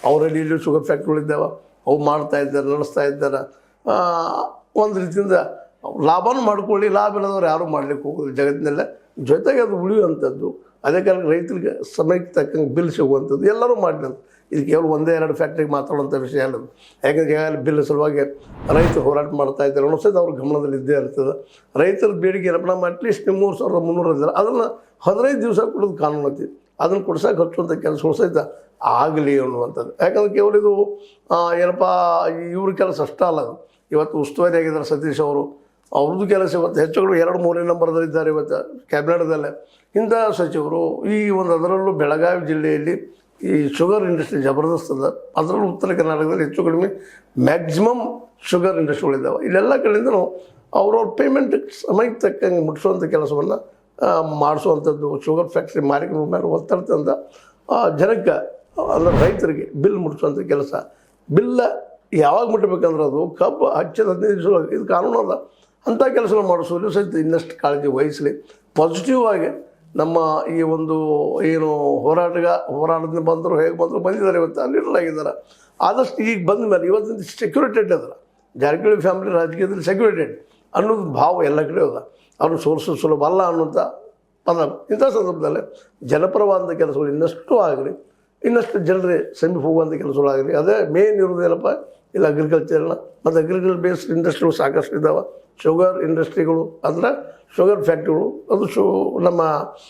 ಅವರಲ್ಲಿ ಇಲ್ಲಿ ಶುಗರ್ ಫ್ಯಾಕ್ಟ್ರಿಗಳಿದ್ದಾವೆ, ಅವು ಮಾಡ್ತಾ ಇದ್ದಾರೆ, ನಡೆಸ್ತಾ ಇದ್ದಾರೆ. ಒಂದು ರೀತಿಯಿಂದ ಲಾಭನೂ ಮಾಡ್ಕೊಳ್ಳಿ, ಲಾಭ ಇಲ್ಲದವ್ರು ಯಾರೂ ಮಾಡ್ಲಿಕ್ಕೆ ಹೋಗೋದು ಜಗತ್ತಿನಲ್ಲೇ. ಜೊತೆಗೆ ಅದು ಉಳಿಯುವಂಥದ್ದು, ಅದೇ ಕಾಲಕ್ಕೆ ರೈತರಿಗೆ ಸಮಯಕ್ಕೆ ತಕ್ಕಂಗೆ ಬಿಲ್ ಸಿಗುವಂಥದ್ದು ಎಲ್ಲರೂ ಮಾಡಿದಂಥ. ಇದು ಕೇವಲ ಒಂದೇ ಎರಡು ಫ್ಯಾಕ್ಟ್ರಿಗೆ ಮಾತಾಡುವಂಥ ವಿಷಯ ಅಲ್ಲದು. ಯಾಕಂದರೆ ಈಗಾಗಲೇ ಬಿಲ್ ಸಲುವಾಗಿ ರೈತರು ಹೋರಾಟ ಮಾಡ್ತಾ ಇದ್ದಾರೆ ಅನ್ನೋಸೋದು ಅವ್ರ ಗಮನದಲ್ಲಿ ಇದ್ದೇ ಇರ್ತದೆ. ರೈತರ ಬೇಡಿಕೆ ಏನಪ್ಪ, ನಮ್ಮ ಅಟ್ಲೀಸ್ಟ್ 3,300 ಇದ್ದಾರೆ, ಅದನ್ನು 15 ದಿವಸ ಕೊಡೋದು ಕಾನೂನು ಐತಿ. ಅದನ್ನು ಕೊಡ್ಸೋಕೆ ಹಚ್ಚುವಂಥ ಕೆಲಸಗಳು ಸಹಿತ ಆಗಲಿ ಅನ್ನುವಂಥದ್ದು. ಯಾಕಂದ್ರೆ ಕೇವಲ ಇದು ಏನಪ್ಪ ಇವ್ರ ಕೆಲಸ ಅಷ್ಟೇ ಅಲ್ಲ. ಅದು ಇವತ್ತು ಉಸ್ತುವಾರಿ ಆಗಿದ್ದಾರೆ ಸತೀಶ್ ಅವರು, ಅವ್ರದ್ದು ಕೆಲಸ ಇವತ್ತು ಹೆಚ್ಚು ಕಡಿಮೆ 2-3 ನಂಬರ್ದಲ್ಲಿದ್ದಾರೆ ಇವತ್ತು ಕ್ಯಾಬಿನೆಟ್ದಲ್ಲೇ. ಇಂಥ ಸಚಿವರು ಈ ಒಂದು ಅದರಲ್ಲೂ ಬೆಳಗಾವಿ ಜಿಲ್ಲೆಯಲ್ಲಿ ಈ ಶುಗರ್ ಇಂಡಸ್ಟ್ರಿ ಜಬರ್ದಸ್ತ್ ಅದ. ಅದರಲ್ಲೂ ಉತ್ತರ ಕರ್ನಾಟಕದಲ್ಲಿ ಹೆಚ್ಚು ಕಡಿಮೆ ಮ್ಯಾಕ್ಸಿಮಮ್ ಶುಗರ್ ಇಂಡಸ್ಟ್ರಿಗಳಿದ್ದಾವೆ. ಇಲ್ಲೆಲ್ಲ ಕಡೆಯಿಂದನೂ ಅವ್ರವ್ರ ಪೇಮೆಂಟ್ ಸಮಯಕ್ಕೆ ತಕ್ಕಂಗೆ ಮುಟ್ಟಿಸುವಂಥ ಕೆಲಸವನ್ನು ಮಾಡಿಸುವಂಥದ್ದು, ಶುಗರ್ ಫ್ಯಾಕ್ಟ್ರಿ ಮಾಲೀಕರ ಮೇಲೆ ಒತ್ತಡ ತಂದ ಜನಕ್ಕೆ ಅಂದರೆ ರೈತರಿಗೆ ಬಿಲ್ ಮುಟ್ಟಿಸುವಂಥ ಕೆಲಸ. ಬಿಲ್ಲ ಯಾವಾಗ ಮುಟ್ಟಬೇಕಂದ್ರೆ ಅದು ಕಬ್ಬು ಹಚ್ಚಿದ 15 ದಿವಸ ಇದು ಕಾನೂನು ಅಲ್ಲ. ಅಂಥ ಕೆಲಸ ಮಾಡಿಸೋದು ಸಹಿತ ಇನ್ನಷ್ಟು ಕಾಳಜಿ ವಹಿಸಲಿ. ಪಾಸಿಟಿವ್ ಆಗಿ ನಮ್ಮ ಈ ಒಂದು ಏನು ಹೋರಾಟದಿಂದ ಬಂದರು, ಹೇಗೆ ಬಂದರು ಬಂದಿದ್ದಾರೆ, ಇವತ್ತು ಅಲ್ಲಿಡಲಾಗಿದ್ದಾರೆ. ಆದಷ್ಟು ಈಗ ಬಂದ ಮೇಲೆ ಇವತ್ತಿನ ಸೆಕ್ಯೂರಿಟೆಡ್ ಅದರ ಜಾರಕಿಹೊಳಿ ಫ್ಯಾಮಿಲಿ ರಾಜಕೀಯದಲ್ಲಿ ಸೆಕ್ಯೂರಿಟೆಡ್ ಅನ್ನೋದು ಭಾವ ಎಲ್ಲ ಕಡೆ ಅದ. ಅವ್ರನ್ನ ಸೋಲಿಸೋದು ಸುಲಭ ಅಲ್ಲ ಅನ್ನೋಂಥ ಪದ. ಇಂಥ ಸಂದರ್ಭದಲ್ಲಿ ಜನಪರವಾದಂಥ ಕೆಲಸಗಳು ಇನ್ನಷ್ಟು ಆಗಲಿ, ಇನ್ನಷ್ಟು ಜನರೇ ಸಮೀಪ ಹೋಗುವಂಥ ಕೆಲಸಗಳಾಗಲಿ. ಅದೇ ಮೇನ್ ಇರೋದೇನಪ್ಪ, ಇಲ್ಲ ಅಗ್ರಿಕಲ್ಚರ್ನ ಮತ್ತು ಅಗ್ರಿಕಲ್ಚರ್ ಬೇಸ್ಡ್ ಇಂಡಸ್ಟ್ರಿಗಳು ಸಾಕಷ್ಟು ಇದ್ದಾವೆ. ಶುಗರ್ ಇಂಡಸ್ಟ್ರಿಗಳು ಅಂದರೆ ಶುಗರ್ ಫ್ಯಾಕ್ಟ್ರಿಗಳು, ಅದು ನಮ್ಮ